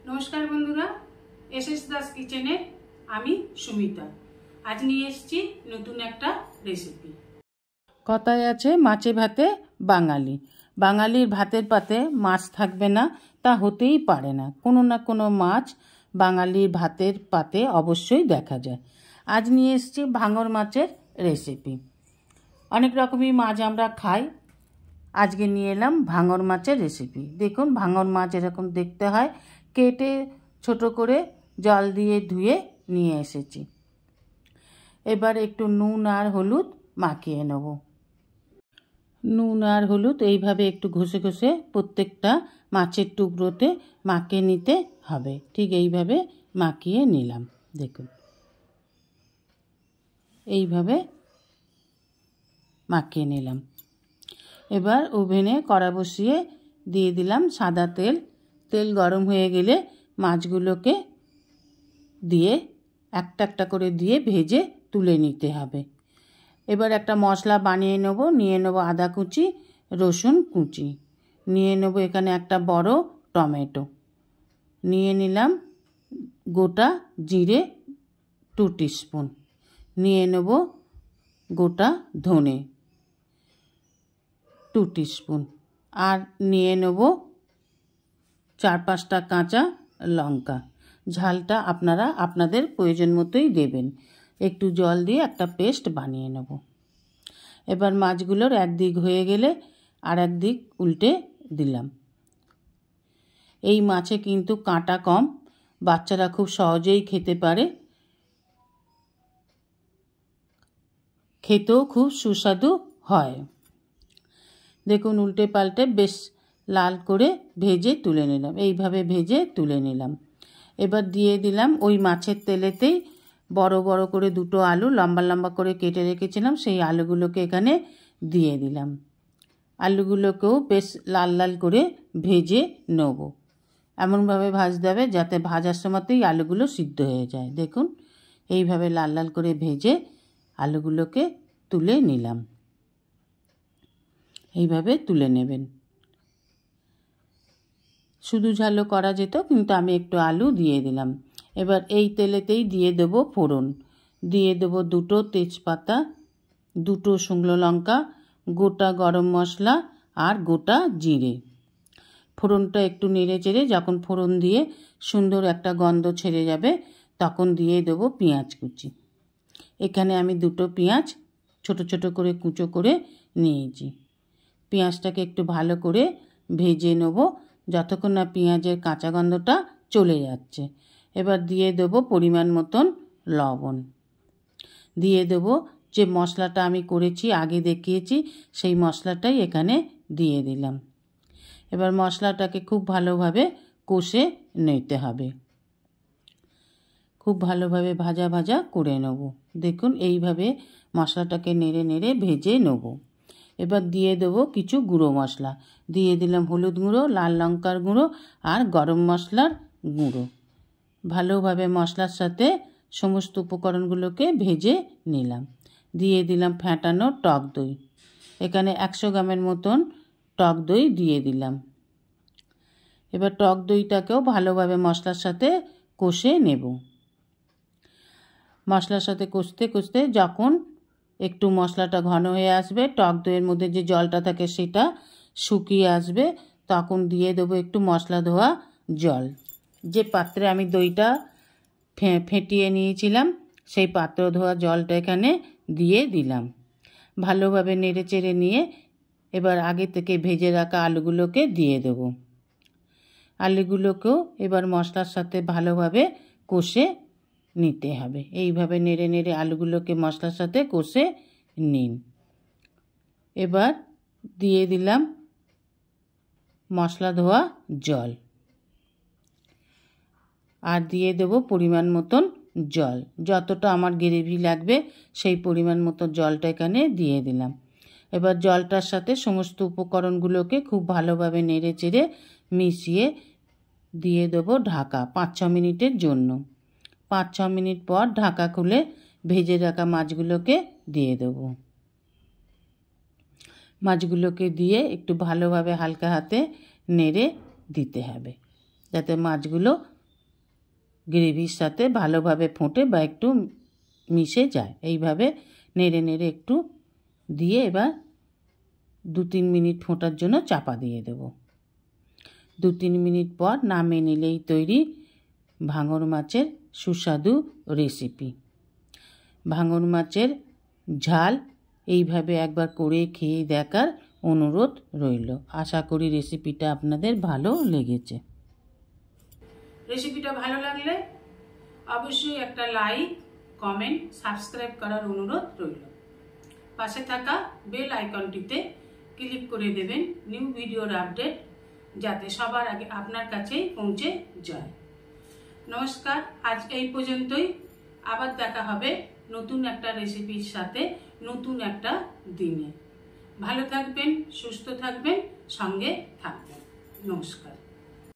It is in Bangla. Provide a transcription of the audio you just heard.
नमस्कार बंधुरा एसएस दास किचेने आमी सुमिता आज निये एसेछि नतून एकटा रेसिपि। कथाय आछे माछे भाते बांगाली। बांगालिर भातेर पाते माछ थाकबे ना ता होतेई पारे ना। कोनो ना कोनो माछ बांगालिर भातेर पाते अवश्यई देखा जाय। आज निये एसेछि भांगर माछेर रेसिपि। अनेक रकमेर माछ आमरा खाई, आजके निये एलाम भांगर माछेर रेसिपि। देखुन भांगर माछ एरकम देखते हय, केटे छोटो करे जल दिए धुए निये एसेछि। एबार एकटु नुन आर हलुद माखिए नेब। नुन आर हलुद एइभाবে एकटु घषे घषे प्रत्येकटा माछेर टुकरोते माखिए निते हबे। ठीक एइभाবে माखिए निलाम। देखुन एइभाবে माखिए निलाम। एबार ओभेने कड़ा बसिए दिए दिलाम सादा तेल। तेल गरम हয়ে গেলে মাছগুলোকে দিয়ে একটা একটা করে দিয়ে ভেজে তুলে নিতে হবে। এবার একটা মশলা বানিয়ে নেব। নিয়ে নেব আদা কুচি, রসুন কুচি, নিয়ে নেব এখানে একটা বড় টমেটো, নিয়ে নিলাম গোটা জিরে 2 টিস্পুন, নিয়ে নেব গোটা ধনে 2 টিস্পুন, আর নিয়ে নেব 4-5টা কাঁচা লঙ্কা। ঝালটা আপনারা আপনাদের প্রয়োজন মতোই দেবেন। একটু জল দিয়ে একটা পেস্ট বানিয়ে নেব। এবার মাছগুলোর একদিক হয়ে গেলে আর একদিক উল্টে দিলাম। এই মাছে কিন্তু কাঁটা কম, বাচ্চারা খুব সহজেই খেতে পারে, খেতেও খুব সুস্বাদু হয়। দেখুন উল্টে পাল্টে বেশ লাল করে ভেজে তুলে নিলাম। এইভাবে ভেজে তুলে নিলাম। এবার দিয়ে দিলাম ওই মাছের তেলেতেই বড় বড় করে দুটো আলু লম্বা লম্বা করে কেটে রেখেছিলাম, সেই আলুগুলোকে এখানে দিয়ে দিলাম। আলুগুলোকেও বেশ লাল লাল করে ভেজে নেব। এমনভাবে ভাজতে হবে যাতে ভাজার সময়তেই আলুগুলো সিদ্ধ হয়ে যায়। দেখুন এইভাবে লাল লাল করে ভেজে আলুগুলোকে তুলে নিলাম। এইভাবে তুলে নেবেন। শুধু ঝালও করা যেত, কিন্তু আমি একটু আলু দিয়ে দিলাম। এবার এই তেলেতেই দিয়ে দেব ফোড়ন। দিয়ে দেব 2টো তেজপাতা, 2টো শুকনো লঙ্কা, গোটা গরম মশলা আর গোটা জিরে। ফোড়নটা একটু নেড়ে চেড়ে যখন ফোড়ন দিয়ে সুন্দর একটা গন্ধ ছেড়ে যাবে তখন দিয়ে দেব পেঁয়াজ কুচি। এখানে আমি 2টো পেঁয়াজ ছোট ছোট করে কুচো করে নিয়েছি। পেঁয়াজটাকে একটু ভালো করে ভেজে নেব যতক্ষণ না পেঁয়াজের কাঁচা গন্ধটা চলে যাচ্ছে। এবার দিয়ে দেব পরিমাণ মতন লবণ। দিয়ে দেব যে মশলাটা আমি করেছি আগে দেখিয়েছি সেই মশলাটাই এখানে দিয়ে দিলাম। এবার মশলাটাকে খুব ভালোভাবে কষে নিতে হবে। খুব ভালোভাবে ভাজা ভাজা করে নেব। দেখুন এইভাবে মশলাটাকে নেড়ে নেড়ে ভেজে নেব। এবার দিয়ে দেব কিছু গুঁড়ো মশলা। দিয়ে দিলাম হলুদ গুঁড়ো, লাল লঙ্কার গুঁড়ো আর গরম মশলার গুঁড়ো। ভালোভাবে মশলার সাথে সমস্ত উপকরণগুলোকে ভেজে নিলাম। দিয়ে দিলাম ফেটানো টক দই। এখানে 100 গ্রামের মতন টক দই দিয়ে দিলাম। এবার টক দইটাকেও ভালোভাবে মশলার সাথে কষে নেব। মশলার সাথে কষতে কষতে যখন একটু মশলাটা ঘন হয়ে আসবে, টক দইয়ের মধ্যে যে জলটা থাকে সেটা শুকিয়ে আসবে, তখন দিয়ে দেবো একটু মশলা ধোয়া জল। যে পাত্রে আমি দইটা ফেটিয়ে নিয়েছিলাম সেই পাত্র ধোয়া জলটা এখানে দিয়ে দিলাম। ভালোভাবে নেড়ে চেড়ে নিয়ে এবার আগে থেকে ভেজে রাখা আলুগুলোকে দিয়ে দেব। আলুগুলোকেও এবার মশলার সাথে ভালোভাবে কষে নিতে হবে। এইভাবে নেড়ে নেড়ে আলুগুলোকে মশলার সাথে কষে নিন। এবার দিয়ে দিলাম মশলা ধোয়া জল আর দিয়ে দেব পরিমাণ মতন জল। যতটা আমার গ্রেভি লাগবে সেই পরিমাণ মতো জলটা এখানে দিয়ে দিলাম। এবার জলটার সাথে সমস্ত উপকরণগুলোকে খুব ভালোভাবে নেড়ে চেড়ে মিশিয়ে দিয়ে দেব ঢাকা 5-6 মিনিটের জন্য। 5-6 মিনিট পর ঢাকা খুলে ভেজে রাখা মাছগুলোকে দিয়ে দেব। মাছগুলোকে দিয়ে একটু ভালোভাবে হালকা হাতে নেড়ে দিতে হবে যাতে মাছগুলো গ্রেভির সাথে ভালোভাবে ফোটে বা একটু মিশে যায়। এইভাবে নেড়ে নেড়ে একটু দিয়ে এবার 2-3 মিনিট ফোটার জন্য চাপা দিয়ে দেব। 2-3 মিনিট পর নামিয়ে নিলেই তৈরি ভাঙর মাছের সুস্বাদু রেসিপি। ভাঙর মাছের ঝাল এইভাবে একবার করে খেয়ে দেখার অনুরোধ রইল। আশা করি রেসিপিটা আপনাদের ভালো লেগেছে। রেসিপিটা ভালো লাগলে অবশ্যই একটা লাইক, কমেন্ট, সাবস্ক্রাইব করার অনুরোধ রইল। পাশে থাকা বেল আইকনটিতে ক্লিক করে দেবেন নিউ ভিডিওর আপডেট যাতে সবার আগে আপনার কাছেই পৌঁছে যায়। নমস্কার, আজ এই পর্যন্তই। আবার দেখা হবে নতুন একটা রেসিপির সাথে নতুন একটা দিনে। ভালো থাকবেন, সুস্থ থাকবেন, সঙ্গে থাকবেন। নমস্কার।